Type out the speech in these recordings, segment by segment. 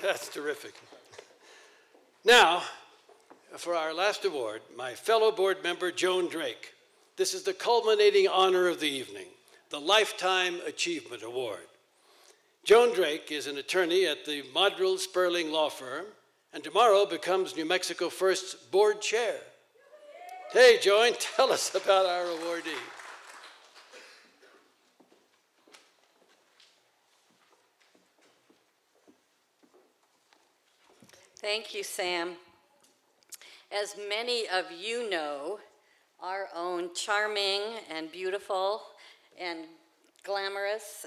That's terrific. Now, for our last award, my fellow board member, Joan Drake. This is the culminating honor of the evening, the Lifetime Achievement Award. Joan Drake is an attorney at the Modrell Sperling Law Firm, and tomorrow becomes New Mexico First's board chair. Hey, Joan, tell us about our awardee. Thank you, Sam. As many of you know, our own charming and beautiful and glamorous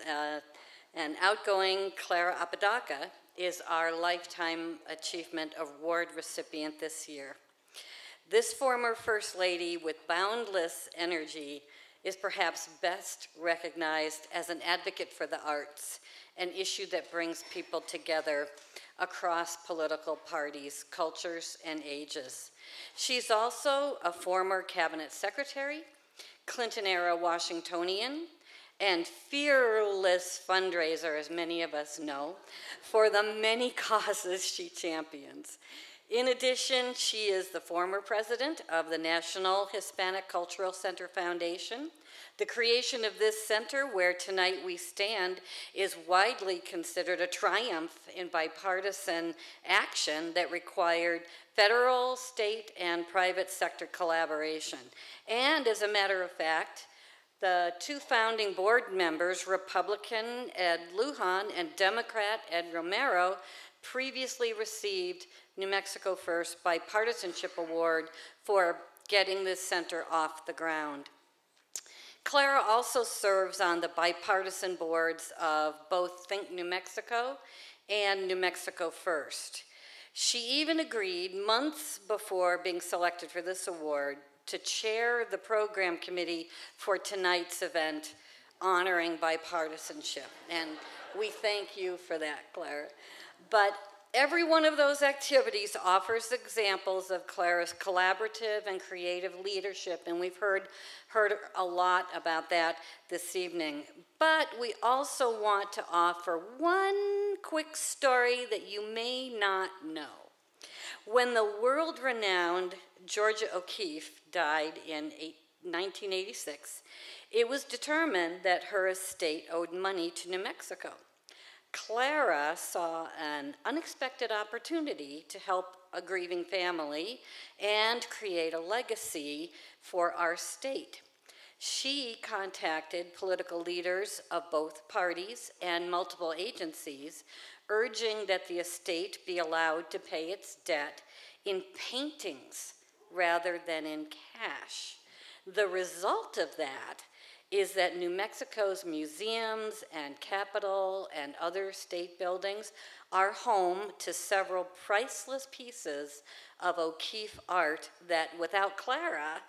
and outgoing Clara Apodaca is our Lifetime Achievement Award recipient this year. This former First Lady with boundless energy is perhaps best recognized as an advocate for the arts, an issue that brings people together across political parties, cultures, and ages. She's also a former cabinet secretary, Clinton-era Washingtonian, and fearless fundraiser, as many of us know, for the many causes she champions. In addition, she is the former president of the National Hispanic Cultural Center Foundation. The creation of this center, where tonight we stand, is widely considered a triumph in bipartisan action that required federal, state, and private sector collaboration. And as a matter of fact, the two founding board members, Republican Ed Lujan and Democrat Ed Romero, previously received New Mexico First Bipartisanship Award for getting this center off the ground. Clara also serves on the bipartisan boards of both Think New Mexico and New Mexico First. She even agreed months before being selected for this award to chair the program committee for tonight's event honoring bipartisanship. And we thank you for that, Clara. But every one of those activities offers examples of Clara's collaborative and creative leadership, and we've heard a lot about that this evening. But we also want to offer one quick story that you may not know. When the world-renowned Georgia O'Keeffe died in 1986, it was determined that her estate owed money to New Mexico. Clara saw an unexpected opportunity to help a grieving family and create a legacy for our state. She contacted political leaders of both parties and multiple agencies, urging that the estate be allowed to pay its debt in paintings rather than in cash. The result of that is that New Mexico's museums and Capitol and other state buildings are home to several priceless pieces of O'Keeffe art that, without Clara,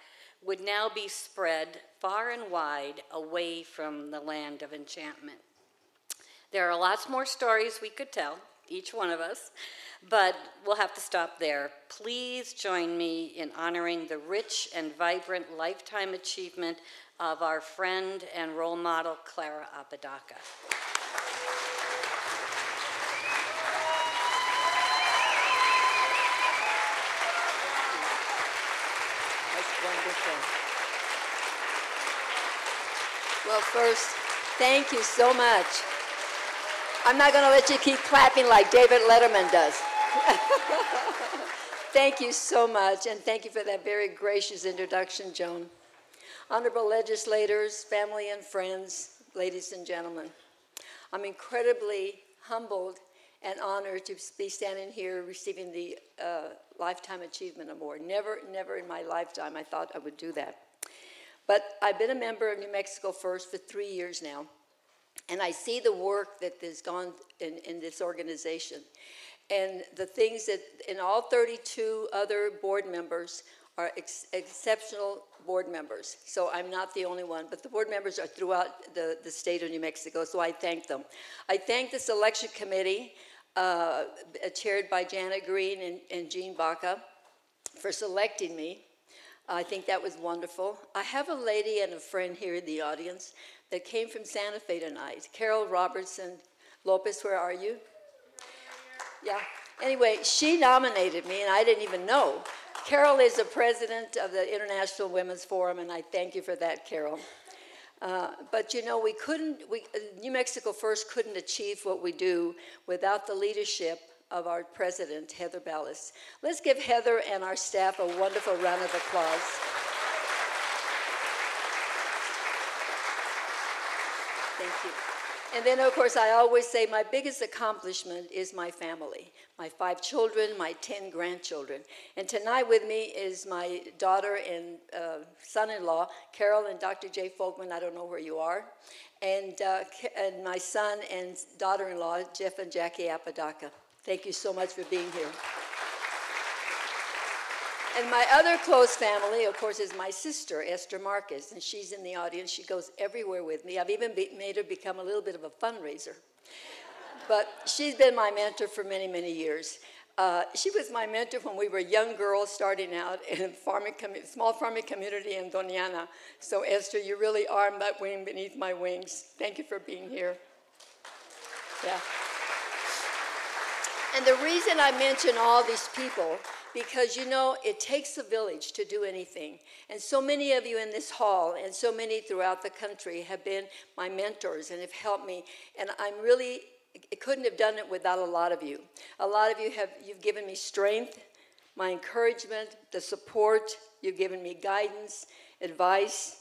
would now be spread far and wide away from the land of enchantment. There are lots more stories we could tell, each one of us, but we'll have to stop there. Please join me in honoring the rich and vibrant lifetime achievement of our friend and role model, Clara Apodaca. That's wonderful. Well, first, thank you so much. I'm not going to let you keep clapping like David Letterman does. Thank you so much, and thank you for that very gracious introduction, Joan. Honorable legislators, family and friends, ladies and gentlemen, I'm incredibly humbled and honored to be standing here receiving the Lifetime Achievement Award. Never in my lifetime I thought I would do that. But I've been a member of New Mexico First for 3 years now, and I see the work that has gone in this organization. And the things that, in all 32 other board members are exceptional board members. So I'm not the only one, but the board members are throughout the state of New Mexico, so I thank them. I thank the selection committee, chaired by Janet Green and Jean Baca, for selecting me. I think that was wonderful. I have a lady and a friend here in the audience that came from Santa Fe tonight. Carol Robertson Lopez, where are you? Yeah. Anyway, she nominated me, and I didn't even know. Carol is the president of the International Women's Forum, and I thank you for that, Carol. But you know, New Mexico First couldn't achieve what we do without the leadership of our president, Heather Ballas. Let's give Heather and our staff a wonderful round of applause. Thank you. And then, of course, I always say my biggest accomplishment is my family, my 5 children, my 10 grandchildren. And tonight with me is my daughter and son-in-law, Carol and Dr. Jay Folkman. I don't know where you are. And my son and daughter-in-law, Jeff and Jackie Apodaca. Thank you so much for being here. And my other close family, of course, is my sister, Esther Marcus, and she's in the audience. She goes everywhere with me. I've even made her become a little bit of a fundraiser. But she's been my mentor for many, many years. She was my mentor when we were young girls starting out in a small farming community in Doñana. So, Esther, you really are my wing beneath my wings. Thank you for being here. Yeah. And the reason I mention all these people, because, you know, it takes a village to do anything. And so many of you in this hall and so many throughout the country have been my mentors and have helped me. And I couldn't have done it without a lot of you. A lot of you you've given me strength, my encouragement, the support. You've given me guidance, advice,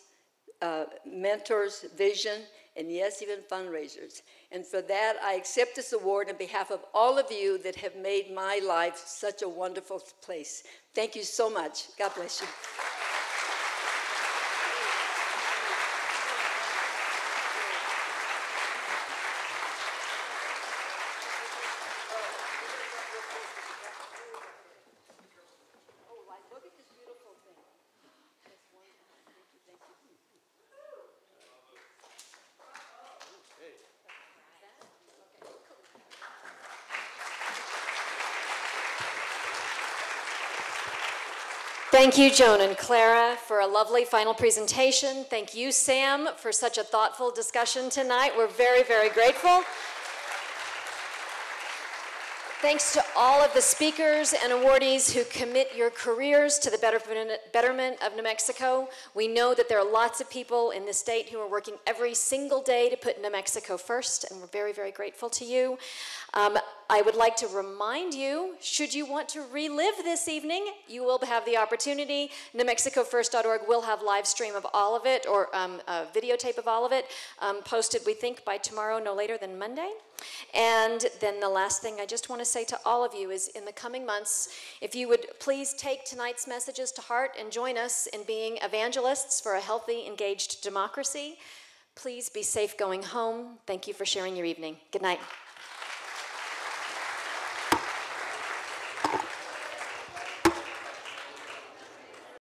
mentors, vision, and yes, even fundraisers. And for that, I accept this award on behalf of all of you that have made my life such a wonderful place. Thank you so much. God bless you. Thank you, Joan and Clara, for a lovely final presentation. Thank you, Sam, for such a thoughtful discussion tonight. We're very, very grateful. Thanks to all of the speakers and awardees who commit your careers to the betterment of New Mexico. We know that there are lots of people in the state who are working every single day to put New Mexico first, and we're very, very grateful to you. I would like to remind you, should you want to relive this evening, you will have the opportunity. NewMexicoFirst.org will have live stream of all of it, or a videotape of all of it, posted, we think, by tomorrow, no later than Monday. And then the last thing I just want to say to all of you is, in the coming months, if you would please take tonight's messages to heart and join us in being evangelists for a healthy, engaged democracy. Please be safe going home. Thank you for sharing your evening. Good night.